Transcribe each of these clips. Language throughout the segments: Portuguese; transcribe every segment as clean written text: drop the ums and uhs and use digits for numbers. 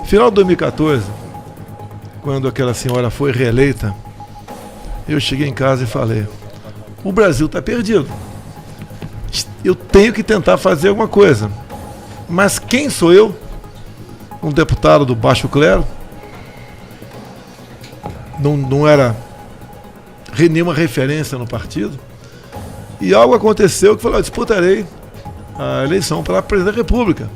Final de 2014, quando aquela senhora foi reeleita, eu cheguei em casa e falei: o Brasil está perdido. Eu tenho que tentar fazer alguma coisa. Mas quem sou eu? Um deputado do baixo clero. Não era nenhuma referência no partido. E algo aconteceu que falou: eu disputarei a eleição para presidente da República.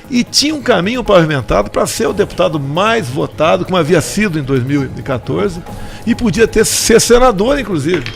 E tinha um caminho pavimentado para ser o deputado mais votado, como havia sido em 2014, e podia ser senador, inclusive.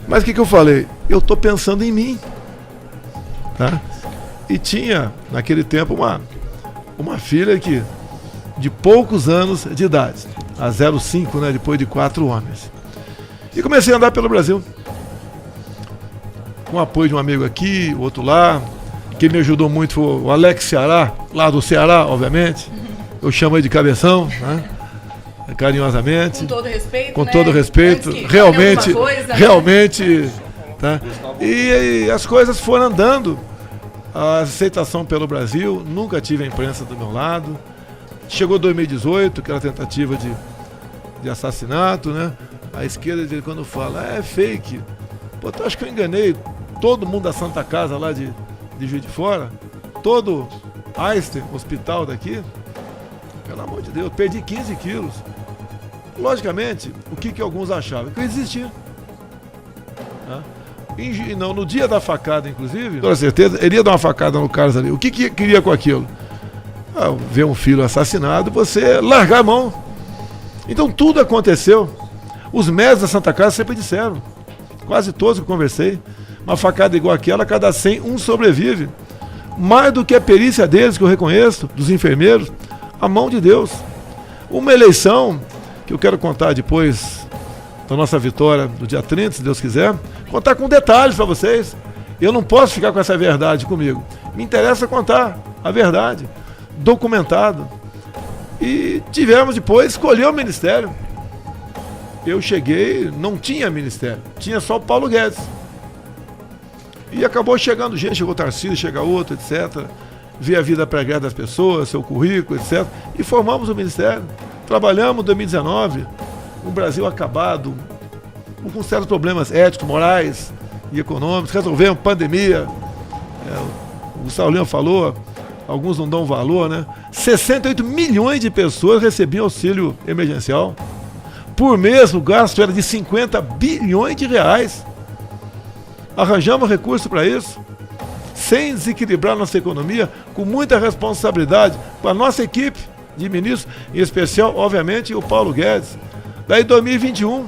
Mas o que eu falei? Eu estou pensando em mim. Tá? E tinha, naquele tempo, uma filha de poucos anos de idade, a 0,5, né, depois de 4 homens. E comecei a andar pelo Brasil, com o apoio de um amigo aqui, outro lá. Quem me ajudou muito foi o Alex Ceará, lá do Ceará, obviamente. Eu chamo ele de Cabeção, né? Carinhosamente. Com todo respeito. Com né? todo respeito. Realmente. Tá? E as coisas foram andando. A aceitação pelo Brasil, nunca tive a imprensa do meu lado. Chegou 2018, aquela tentativa de assassinato, né? A esquerda dele, quando fala, é fake. Pô, tu acha que eu enganei todo mundo da Santa Casa lá de Juiz de Fora? Todo Einstein, hospital daqui? Pelo amor de Deus, perdi 15 quilos. Logicamente, o que alguns achavam? Que eu existia. Tá? Não, no dia da facada, inclusive, com certeza, ele ia dar uma facada no Carlos ali. O que queria com aquilo? Ver um filho assassinado, você largar a mão. Então tudo aconteceu. Os médicos da Santa Casa sempre disseram, quase todos que eu conversei, uma facada igual aquela, cada 100, um sobrevive. Mais do que a perícia deles, que eu reconheço, dos enfermeiros, a mão de Deus. Uma eleição, que eu quero contar depois da nossa vitória do dia 30, se Deus quiser, contar com detalhes para vocês. Eu não posso ficar com essa verdade comigo. Me interessa contar a verdade, documentado. E tivemos depois escolher o ministério. Eu cheguei, não tinha ministério, tinha só o Paulo Guedes. E acabou chegando gente, chegou o Tarcísio, chega outro, etc. Ver a vida pregressa das pessoas, seu currículo, etc. E formamos o ministério. Trabalhamos em 2019, um Brasil acabado, com certos problemas éticos, morais e econômicos. Resolvemos pandemia. O Saulinho falou, alguns não dão valor, né? 68 milhões de pessoas recebiam auxílio emergencial. Por mês o gasto era de 50 bilhões de reais. Arranjamos recursos para isso, sem desequilibrar nossa economia, com muita responsabilidade, com a nossa equipe de ministros, em especial, obviamente, o Paulo Guedes. Daí 2021,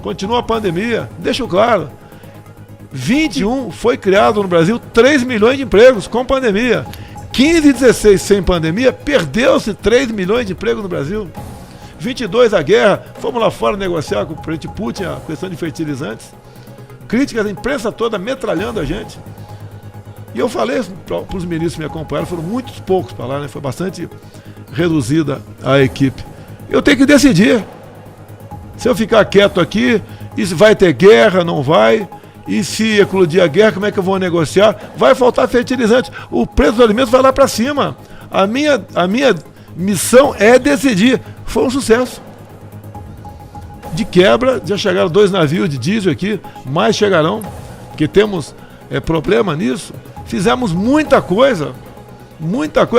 continua a pandemia, deixo claro, 21 foi criado no Brasil 3 milhões de empregos com pandemia. 15 e 16 sem pandemia, perdeu-se 3 milhões de empregos no Brasil. 22 a guerra, fomos lá fora negociar com o presidente Putin a questão de fertilizantes. Críticas, a imprensa toda metralhando a gente. E eu falei para os ministros que me acompanharam, foram muitos poucos para lá, né? Foi bastante reduzida a equipe. Eu tenho que decidir. Se eu ficar quieto aqui, isso vai ter guerra, não vai? E se eclodir a guerra, como é que eu vou negociar? Vai faltar fertilizante. O preço dos alimentos vai lá para cima. A minha missão é decidir. Foi um sucesso. De quebra, já chegaram 2 navios de diesel aqui, mais chegarão, porque temos problema nisso. Fizemos muita coisa,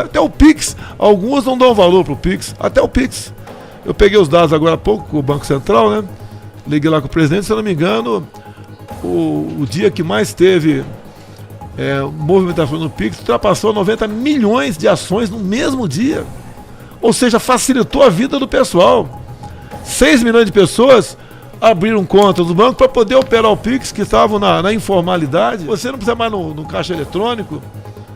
até o Pix, alguns não dão valor para o Pix, até o Pix. Eu peguei os dados agora há pouco com o Banco Central, né? Liguei lá com o presidente, se eu não me engano, o dia que mais teve movimentação no Pix ultrapassou 90 milhões de ações no mesmo dia. Ou seja, facilitou a vida do pessoal. 6 milhões de pessoas abriram contas do banco para poder operar o Pix, que estavam na informalidade. Você não precisa mais no caixa eletrônico,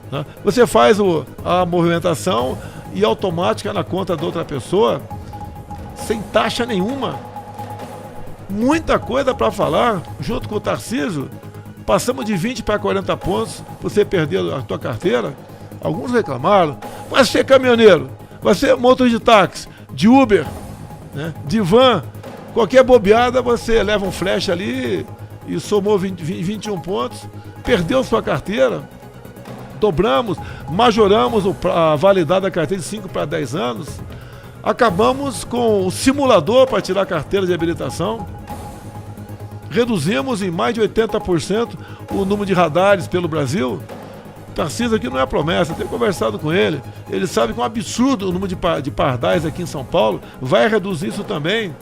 né? Você faz a movimentação e automática na conta da outra pessoa, sem taxa nenhuma. Muita coisa para falar, junto com o Tarcísio. Passamos de 20 para 40 pontos, você perdeu a tua carteira. Alguns reclamaram. Vai ser caminhoneiro, vai ser motorista de táxi, de Uber, né, de van, qualquer bobeada você leva um flash ali e somou 21 pontos, perdeu sua carteira. dobramos, majoramos a validade da carteira de 5 para 10 anos, acabamos com o simulador para tirar a carteira de habilitação, reduzimos em mais de 80% o número de radares pelo Brasil. O Tarcísio aqui não é promessa, eu tenho conversado com ele, ele sabe que é um absurdo o número de pardais aqui em São Paulo, vai reduzir isso também.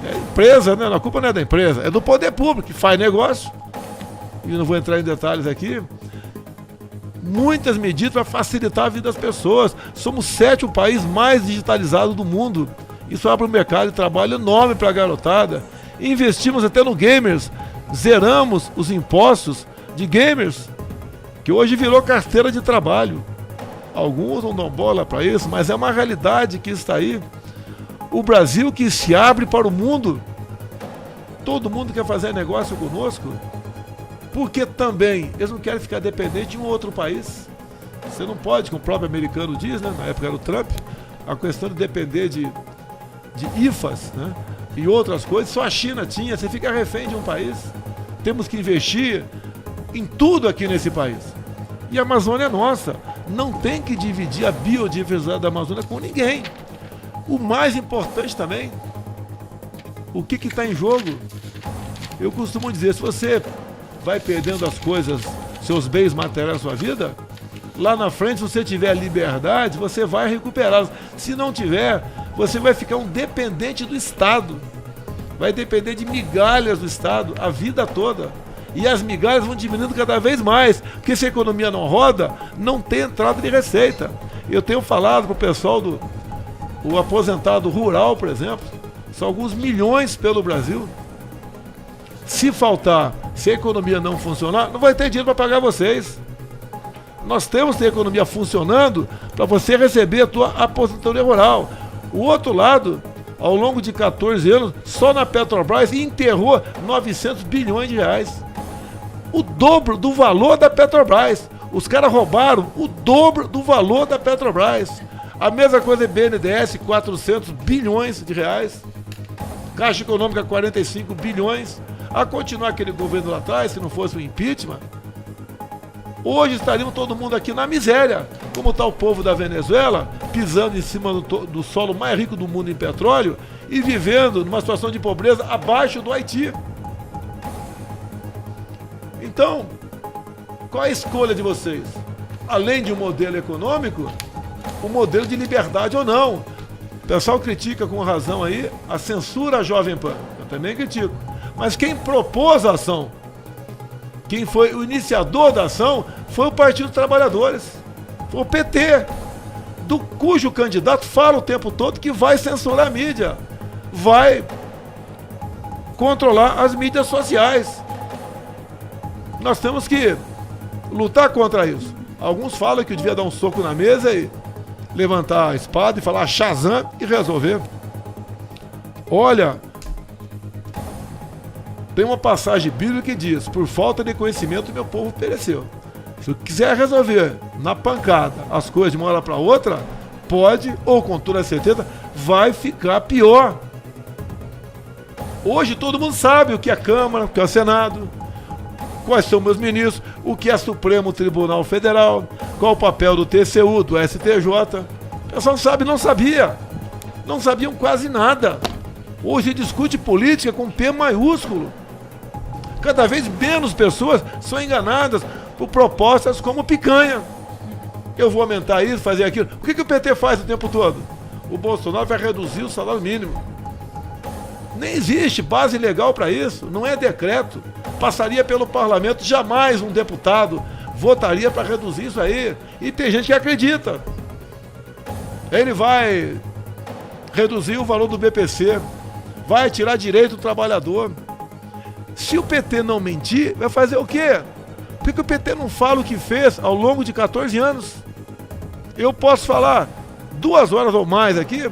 É empresa, né? A culpa não é da empresa, é do poder público que faz negócio, e não vou entrar em detalhes aqui. Muitas medidas para facilitar a vida das pessoas. Somos o 7º país mais digitalizado do mundo. Isso abre um mercado de trabalho enorme para a garotada. Investimos até no gamers, zeramos os impostos de gamers, que hoje virou carteira de trabalho. Alguns não dão bola para isso, mas é uma realidade que está aí. O Brasil que se abre para o mundo. Todo mundo quer fazer negócio conosco, porque também eles não querem ficar dependentes de um outro país. Você não pode, como o próprio americano diz, né? Na época era o Trump, a questão de depender de IFAs, né? E outras coisas, só a China tinha, você fica refém de um país. Temos que investir em tudo aqui nesse país. E a Amazônia é nossa, não tem que dividir a biodiversidade da Amazônia com ninguém. O mais importante também, o que está em jogo? Eu costumo dizer, se você vai perdendo as coisas, seus bens materiais da sua vida, lá na frente, se você tiver liberdade, você vai recuperá-los. Se não tiver, você vai ficar um dependente do Estado. Vai depender de migalhas do Estado a vida toda. E as migalhas vão diminuindo cada vez mais, porque se a economia não roda, não tem entrada de receita. Eu tenho falado para o pessoal o aposentado rural, por exemplo, são alguns milhões pelo Brasil. Se faltar, se a economia não funcionar, não vai ter dinheiro para pagar vocês. Nós temos que ter a economia funcionando para você receber a tua aposentadoria rural. O outro lado, ao longo de 14 anos, só na Petrobras enterrou 900 bilhões de reais. O dobro do valor da Petrobras. Os caras roubaram o dobro do valor da Petrobras. A mesma coisa é BNDES, 400 bilhões de reais. Caixa Econômica, 45 bilhões. A continuar aquele governo lá atrás, se não fosse o impeachment, hoje estaríamos todo mundo aqui na miséria. Como está o povo da Venezuela, pisando em cima do solo mais rico do mundo em petróleo e vivendo numa situação de pobreza abaixo do Haiti. Então, qual é a escolha de vocês? Além de um modelo econômico, um modelo de liberdade ou não. O pessoal critica com razão aí a censura à Jovem Pan. Eu também critico. Mas quem propôs a ação, quem foi o iniciador da ação, foi o Partido dos Trabalhadores. Foi o PT, cujo candidato fala o tempo todo que vai censurar a mídia, vai controlar as mídias sociais. Nós temos que lutar contra isso. Alguns falam que eu devia dar um soco na mesa e levantar a espada e falar Shazam e resolver. Olha, tem uma passagem bíblica que diz: por falta de conhecimento meu povo pereceu. Se quiser resolver na pancada as coisas de uma hora para outra, pode, ou com toda certeza, vai ficar pior. Hoje todo mundo sabe o que é a Câmara, o que é o Senado, quais são meus ministros, o que é Supremo Tribunal Federal, qual o papel do TCU, do STJ. O pessoal sabe, não sabia. Não sabiam quase nada. Hoje discute política com P maiúsculo. Cada vez menos pessoas são enganadas por propostas como picanha. Eu vou aumentar isso, fazer aquilo. O que o PT faz o tempo todo? O Bolsonaro vai reduzir o salário mínimo. Nem existe base legal para isso, não é decreto. Passaria pelo parlamento, jamais um deputado votaria para reduzir isso aí. E tem gente que acredita. Ele vai reduzir o valor do BPC, vai tirar direito do trabalhador. Se o PT não mentir, vai fazer o quê? Por que o PT não fala o que fez ao longo de 14 anos? Eu posso falar 2 horas ou mais aqui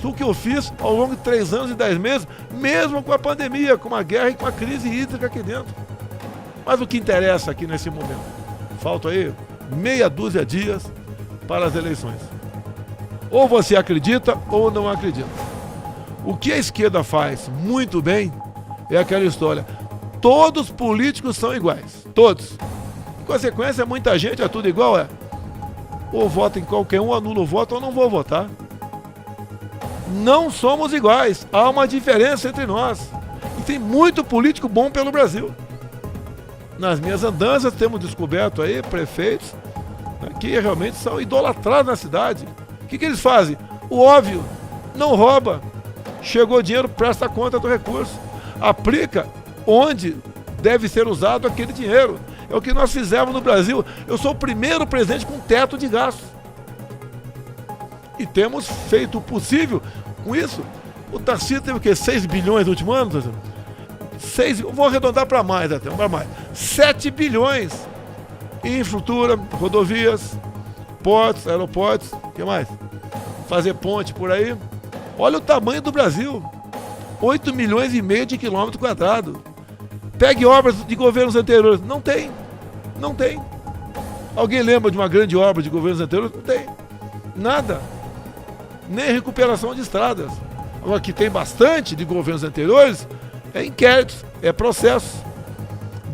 o que eu fiz ao longo de 3 anos e 10 meses, mesmo com a pandemia, com a guerra e com a crise hídrica aqui dentro. Mas o que interessa aqui nesse momento? Falta aí meia dúzia de dias para as eleições. Ou você acredita ou não acredita. O que a esquerda faz muito bem é aquela história: todos os políticos são iguais, todos, consequência, muita gente, é tudo igual, ou vota em qualquer um, anula o voto, ou não vou votar. Não somos iguais, há uma diferença entre nós. E tem muito político bom pelo Brasil. Nas minhas andanças temos descoberto aí prefeitos, né, que realmente são idolatrados na cidade. O que eles fazem? O óbvio, não rouba. Chegou dinheiro, presta conta do recurso. Aplica onde deve ser usado aquele dinheiro. É o que nós fizemos no Brasil. Eu sou o primeiro presidente com teto de gastos. E temos feito o possível com isso. O Tarcísio teve o quê? 6 bilhões no último ano? 6, vou arredondar para mais até, para mais. 7 bilhões em infraestrutura, rodovias, portos, aeroportos, o que mais? Fazer ponte por aí. Olha o tamanho do Brasil. 8 milhões e meio de quilômetro quadrado. Pegue obras de governos anteriores. Não tem. Não tem. Alguém lembra de uma grande obra de governos anteriores? Não tem. Nada. Nem recuperação de estradas. Agora, que tem bastante de governos anteriores, é inquéritos, é processo,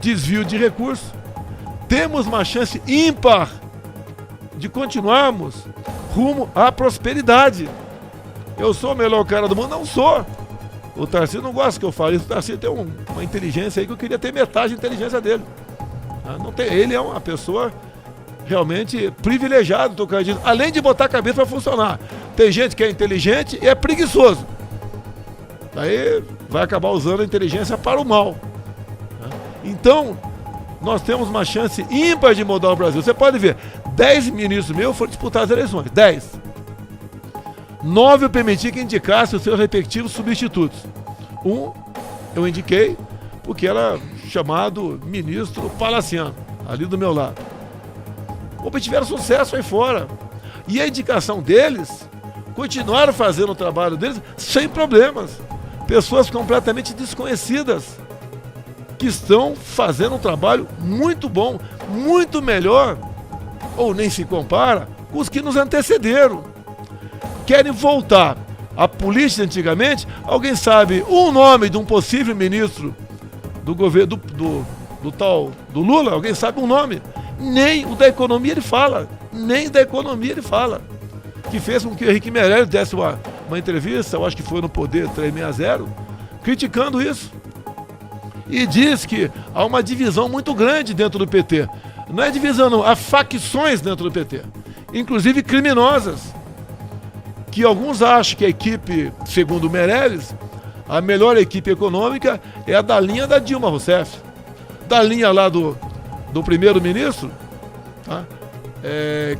desvio de recursos. Temos uma chance ímpar de continuarmos rumo à prosperidade. Eu sou o melhor cara do mundo? Não sou. O Tarcísio não gosta que eu fale isso. O Tarcísio tem uma inteligência aí que eu queria ter metade da inteligência dele. Não tem, ele é uma pessoa realmente privilegiada, além de botar a cabeça para funcionar. Tem gente que é inteligente e é preguiçoso. Aí vai acabar usando a inteligência para o mal. Então, nós temos uma chance ímpar de mudar o Brasil. Você pode ver, 10 ministros meus foram disputar as eleições. 10. 9 eu permiti que indicasse os seus respectivos substitutos. Um eu indiquei porque era chamado ministro Palaciano, ali do meu lado. Obtiveram sucesso aí fora. E a indicação deles, continuaram fazendo o trabalho deles sem problemas. Pessoas completamente desconhecidas, que estão fazendo um trabalho muito bom, muito melhor, ou nem se compara, com os que nos antecederam. Querem voltar à política antigamente? Alguém sabe um nome de um possível ministro do governo do Lula? Alguém sabe um nome? Nem o da economia ele fala. Nem da economia ele fala. Que fez com que o Henrique Meirelles desse uma entrevista, eu acho que foi no Poder 360, criticando isso. E diz que há uma divisão muito grande dentro do PT. Não é divisão, não. Há facções dentro do PT. Inclusive criminosas. Que alguns acham que a equipe, segundo o Meirelles, a melhor equipe econômica é a da linha da Dilma Rousseff. Da linha lá do primeiro-ministro, tá?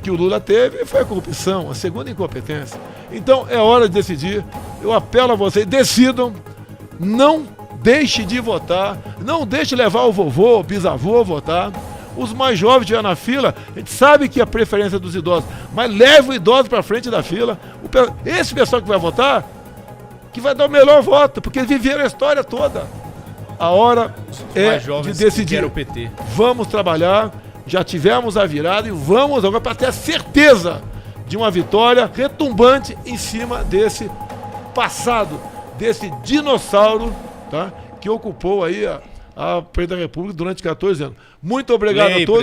Que o Lula teve, foi a corrupção, a segunda incompetência. Então é hora de decidir. Eu apelo a vocês, decidam, não deixe de votar, não deixe levar o vovô, o bisavô a votar. Os mais jovens estiver na fila, a gente sabe que é a preferência dos idosos, mas leve o idoso para frente da fila. Esse pessoal que vai votar, que vai dar o melhor voto, porque eles viveram a história toda. A hora é de decidir. O PT. Vamos trabalhar, já tivemos a virada e vamos agora para ter a certeza de uma vitória retumbante em cima desse passado, desse dinossauro, tá, que ocupou aí a presidência da República durante 14 anos. Muito obrigado a todos.